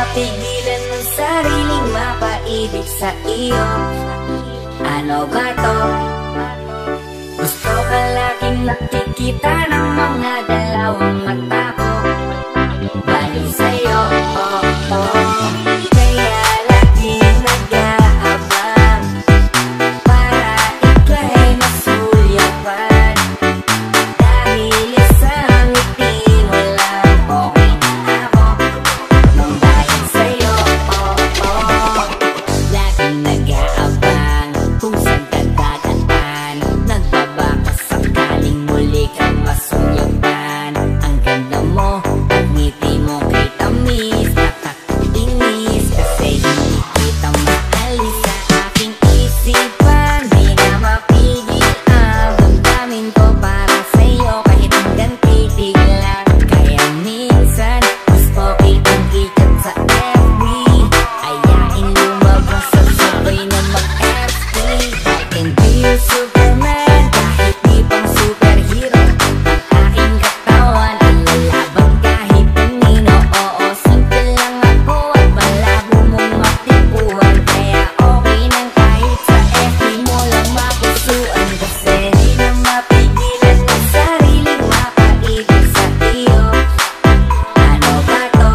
mapigilan ng sariling mapaibig sa iyo. Ano ba to? Gusto ka laging nakikita ng mga dalawang mata ko. Baliw sa'yo, oh, oh. Kaya laging nag-aabang para ika'y masulyapan. Dahil isang ngiti mo lang, okay na ako. Nang dahil sa'yo, oh, oh. Laging nag-aabang kung saan ka dadaan. Nagbabaka sakaling muli kang masulyapan. Ang ganda mo, ang ngiti mo kay tamis, nakakainis kasi hindi kita maalis sa aking isipan. Di na mapigil ang damdamin ko para sa'yo kahit hanggang titig lang. Kaya minsan mas okay kang ikat sa FB, ayain lumabas sa sabay na mag-FB. I can be your Superman kahit di pang superhero. Ang aking katawan ay lalaban kahit kanino. Oo, simple lang ako at malabo mong matipuan. Kaya okay nang kahit sa FB mo lang mapusuan. Kasi di na mapigilan ng sariling mapaibig sa iyo. Ano ba to?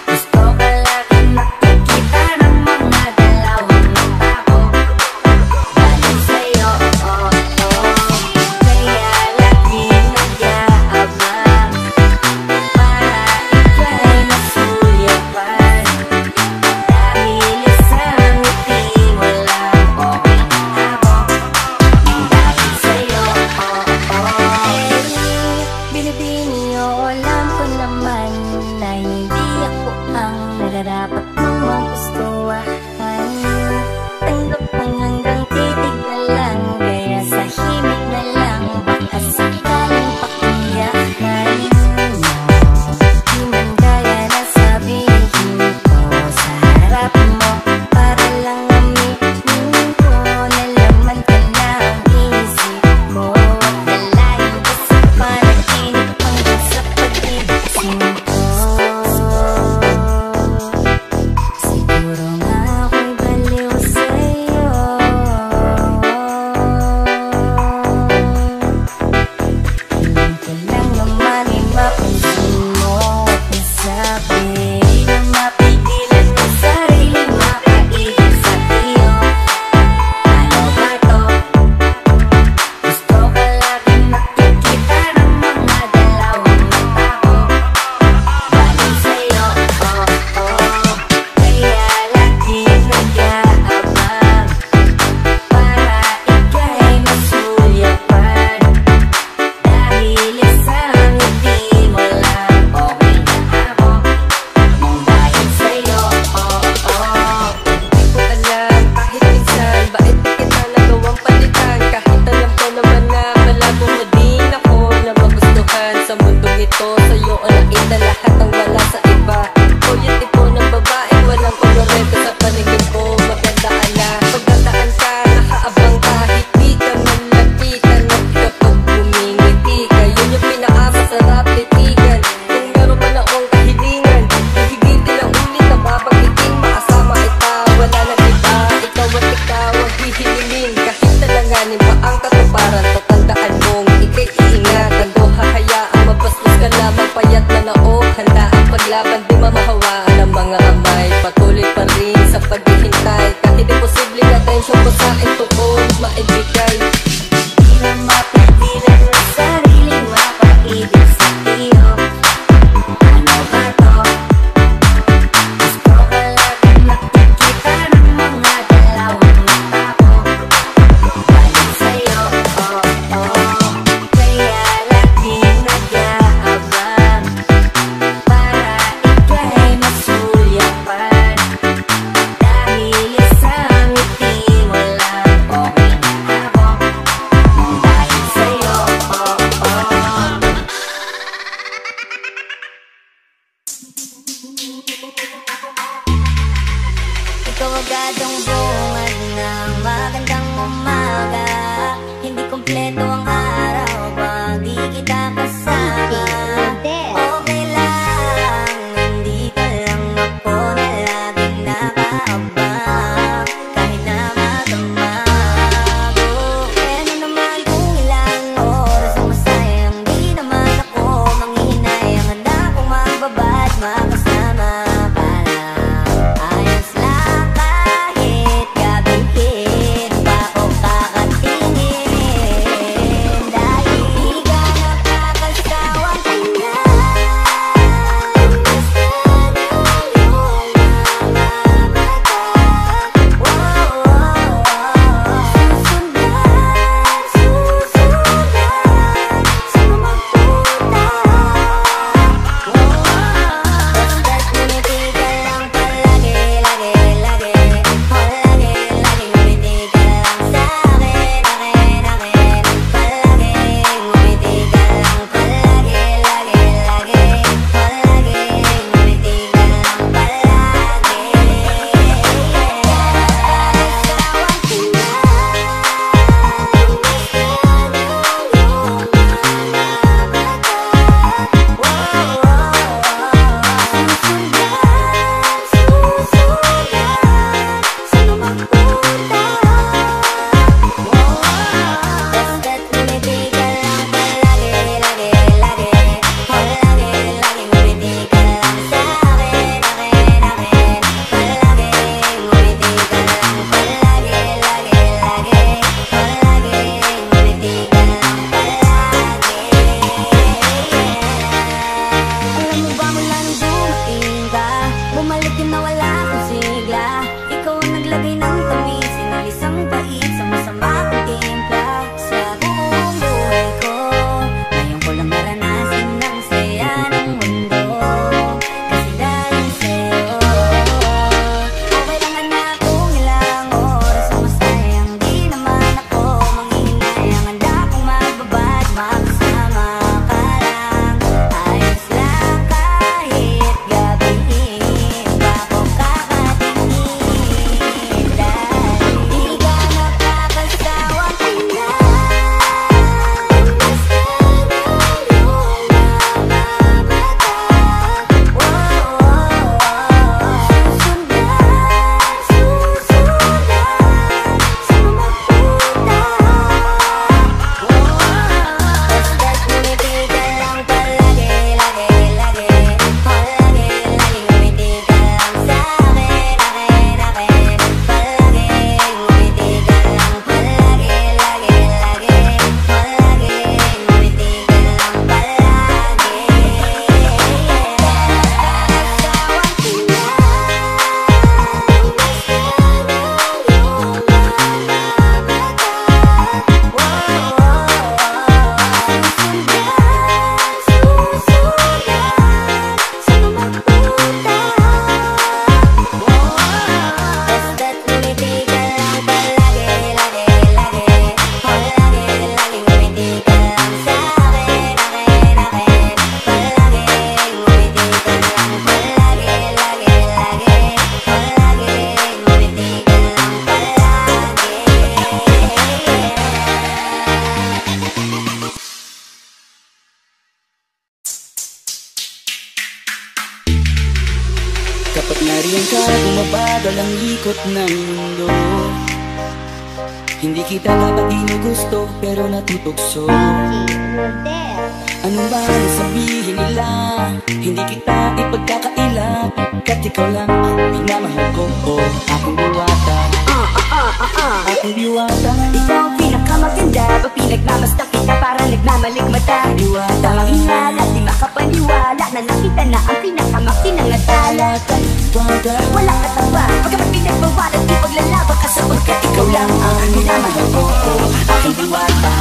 Gusto ka laging nakikita ng mga dalawang mata ko. Baliw sa'yo, oh, oh. Kaya laging nag-aabang para ika'y masulyapan. Dahil isang ngiti mo lang, okay na ako. Nang dahil sa'yo, oh, oh. Binibini o alam ko naman na hindi ako ang nararapat mong magustuhan. Tanggap kong hanggang titig na lang, kaya sa himig na lang baka sakaling pakinggan mo. Di man kaya na sabihin ko sa harap mo, para lang aminin ko na laman ka na ang isip ko. At dalayan ko sa panaginip hanggang sa pag-ibig ko. Siguro nga ako'y baliw sa'yo. Alam ko lang naman ay mapansin mo at nasabi. Di na mapigilan ng sariling mapaibig sa iyo. Ano ba to? Gusto ka laging nakikita ng mga dalawang mata ko. Baliw sa'yo, oh, oh. Kaya laging nag-aabang para ika'y masulyapan. Dahil isang ngiti mo lang, okay na ako. Nang dahil sa'yo, oh, oh. Di ko alam kahit minsan bakit di kita nagawang palitan. Kahit alam ko naman na malabo mo din ako na magustuhan sa mundong ito. Sa'yo ang nakita lahat ang wala sa iba. O yung tipo ng babaeng walang kolorete sa paningin ko. Maganda ala, pagdadaan ka, nakaabang kahit di ka man lapitan. At kapag bumingiti ka, yun yung pinakamasarap titigan. Kung meron man akong kahilingan, hihigiti lang ulit na babanggiting makasama ita. Wala nang iba, ikaw at ikaw ang hihilingin. Kahit talanganin pa ang katuparan, tatandaan mong ika'y iingatan. Do hahayaan mabastos ka lamang, payat na noo. Handa ang paglaban, di mamahawaan ng mga amay. Patuloy pa rin sa paghihintay, kahit imposibleng atensyon ko sa intuon maibigay. Di na mapigilan ng sariling mapaibig sa iyo. Ano ba to? Gusto ka laging nakikita ng mga dalawang mata ko. Baliw sa'yo, oh, oh. Kaya laging nag-aabang para ika'y masulyapan. Dahil isang ngiti mo lang, okay na ako. Nang dahil sa'yo, oh, oh. Ikaw agad ang bungad ng magandang umaga. Hindi kompleto ang araw pag di kita kasama. Okay lang, hindi ka lang Ganyan ka bumabagal ang ikot ng mundo. Hindi kita dapat ginugusto pero natutokso. Ano ba ang sabihin nila? Hindi kita ipagkakaila, kat ikaw lang ang minamahal ko. Aking diwata, aking diwata. Ikaw ang pinakamaganda, pag pinagmamasta kita parang nagmamaligmata. Diwata, Tamang hinala, di makapaniwala na nakita na ang pinakamakinang at diwata. wala ka tawa, pagkamat pinagbawalan di paglalaba ka sapagkat ikaw lang ang minamahal ko. Aking diwata.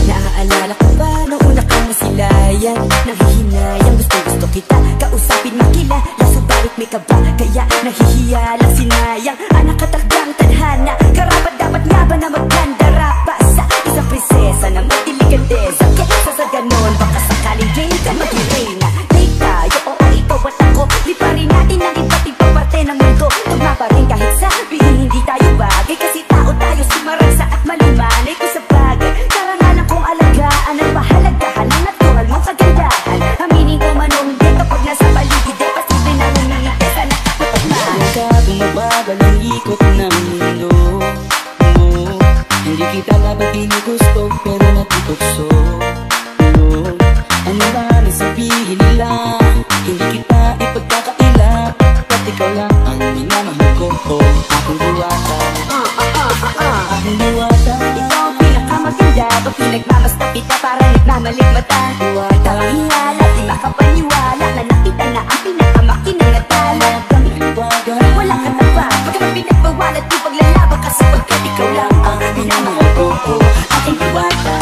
Naaalala ko ba nung una kang masilayan? Nanghihinayang gusto kita kausapin makilala, subalit may kaba kaya nahihiya lang sinayang. Anak katakdang tadhana, karapat dapat nga ba na magkandara pa sa isang prinsesa na magdiligandesa? Kesa sa ganon baka sakaling game ka mag-irena. Late tayo, oo ikaw at ako, di pa rin natin ang iba't ibang parte ng mundo. Tugma pa rin kahit sabihin hindi tayo bagay, kasi tao tayo sumaragsa at malumanay ko sa bagay. Karangalan kong alagaan ang pahalagahan ng natural mong kagandahan. Aminin ko man o hindi kapag nasa paligid ay pasibre na umingiti sa nakakapagmahal. Ganyan ka bumabagal ang ikot ng mundo. Hindi kita dapat ginugusto pero natutokso. Ano ba ang sabihin nila? Hindi kita ipagkakaila, kat ikaw lang ang minamahal ko. Aking diwata, aking diwata. Ikaw ang pinakamaganda, pag pinagmamasta kita parang nagmamaligmata. Tamang hinala, di makapaniwala na nakita na ang pinakamakinang at talagang wala ka tawa, pagkamat pinagbawalan di paglalaba ka sapagkat ikaw lang ang minamahal ko. Aking diwata.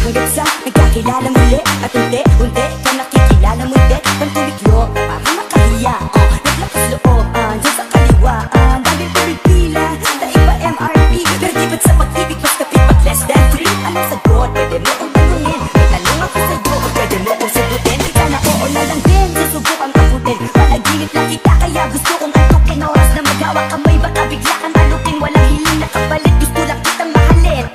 Hanggang sa nagkakilala muli at unti-unti ka nakikilala mo din. Pagtuliklo para makahiya, naglakas loob dyan sa kaliwaan. Dahil pumipila, daig pa MRP, pero di ba't sa pag-ibig mas kapit pag less than free? Anong sagot? Pwede mo kong tanungin. May tanong ako sa'yo, pwede mo kong sagutin. Sana oo na lang din, susubukang takutin. Panaginip lang kita, kaya gusto kong antukin. Oras na magawa kamay, baka bigla kang alukin. Walang hiling na kapalit, gusto lang kitang mahalin.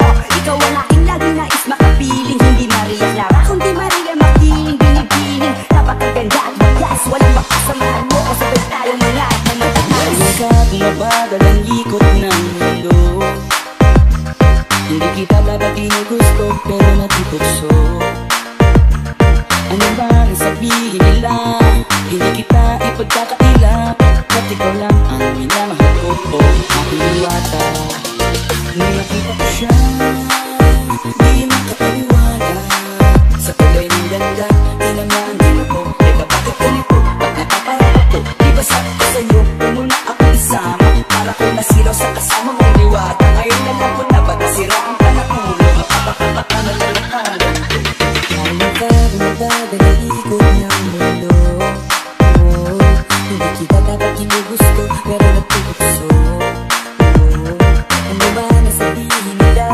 Ikaw ang aking laging nais makapiling. Hindi Maria Clara, kundi Maria makiling. Binibining, napakaganda at magas. Walang makasamahan mo kung sabay tayong mga mamatakas. Ganyan ka bumabagal ang ikot ng mundo. Hindi kita dapat ginugusto pero natutokso. Ano ba ang sabihin nila? Hindi kita ipagkakaila, kat ikaw lang ang minamahal ko. Aking diwata, nung nakita ko siya, di makapaniwala. Sa kulay ng ganda, di naman din ako. Teka bakit ganito? Ba't napaparap ako? Di ba sabi ko sa'yo, huwag mo na ako isama, para ko nasilaw sa kasama mong diwata. Ngayon alam ko na ba nasira ang panakulo? Mapapakapaka na lalakaran. Ganyan ka bumabagal ang ikot ng mundo. Hindi kita dapat ginugusto pero natutokso. Ano ba na sabihin nila?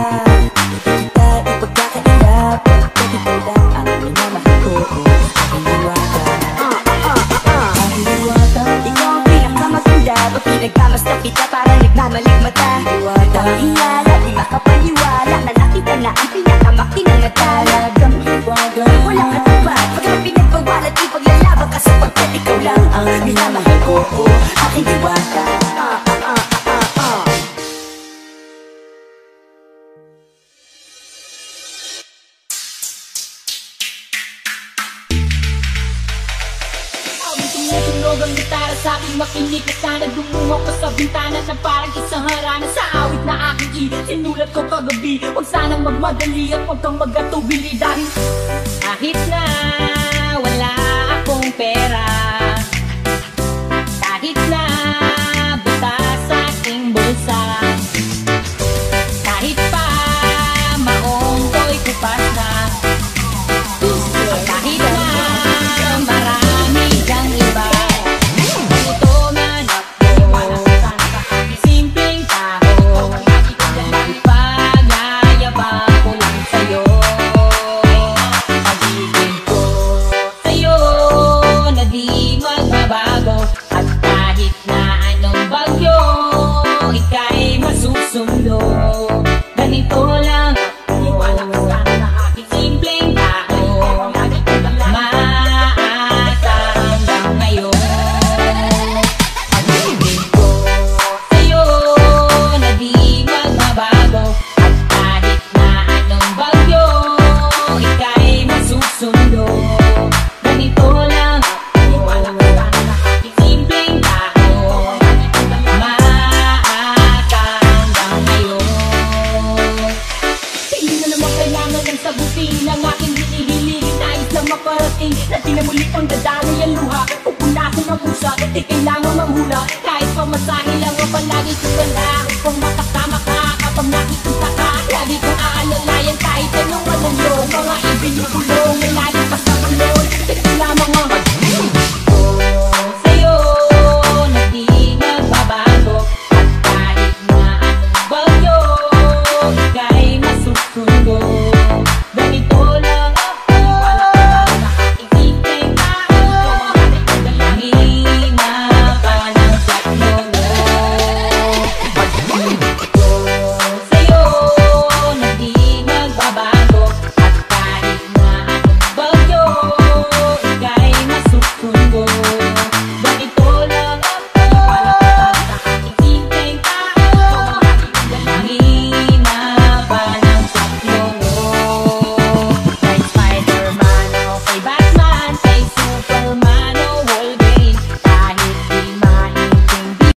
Hindi kita ipagkakaila, pagkat ikaw lang ang minamahal ko. Aking diwata, Aking diwata, ikaw ang pinakamaganda, pag pinagmamasta kita parang nagmamaligmata. Tamang hinala, di makapaniwala na nakita na ang pinakamakinang at talagang wala ka tapat, pagkamat pinagbawalan di paglalaba ka sapagkat ikaw lang ang minamahal ko. Aking diwata. Tumutunog ang gitara sa aking makinig na sana dumungo ko sa bintana na parang isang harana sa awit na aking sinulat ko kagabi. Huwag sanang magmadali at huwag kang magatubili dahil kahit na wala akong pera, kahit na butas sa aking bulsa, kahit pa maong ko'y kupas na, kahit na marami kang iba, ito man ako, simpleng tao, magpagayabang ko lang sa'yo. Pag-ibig ko sa'yo na di magbabago, at kahit na anong bagyo ika'y masusundo. Ganito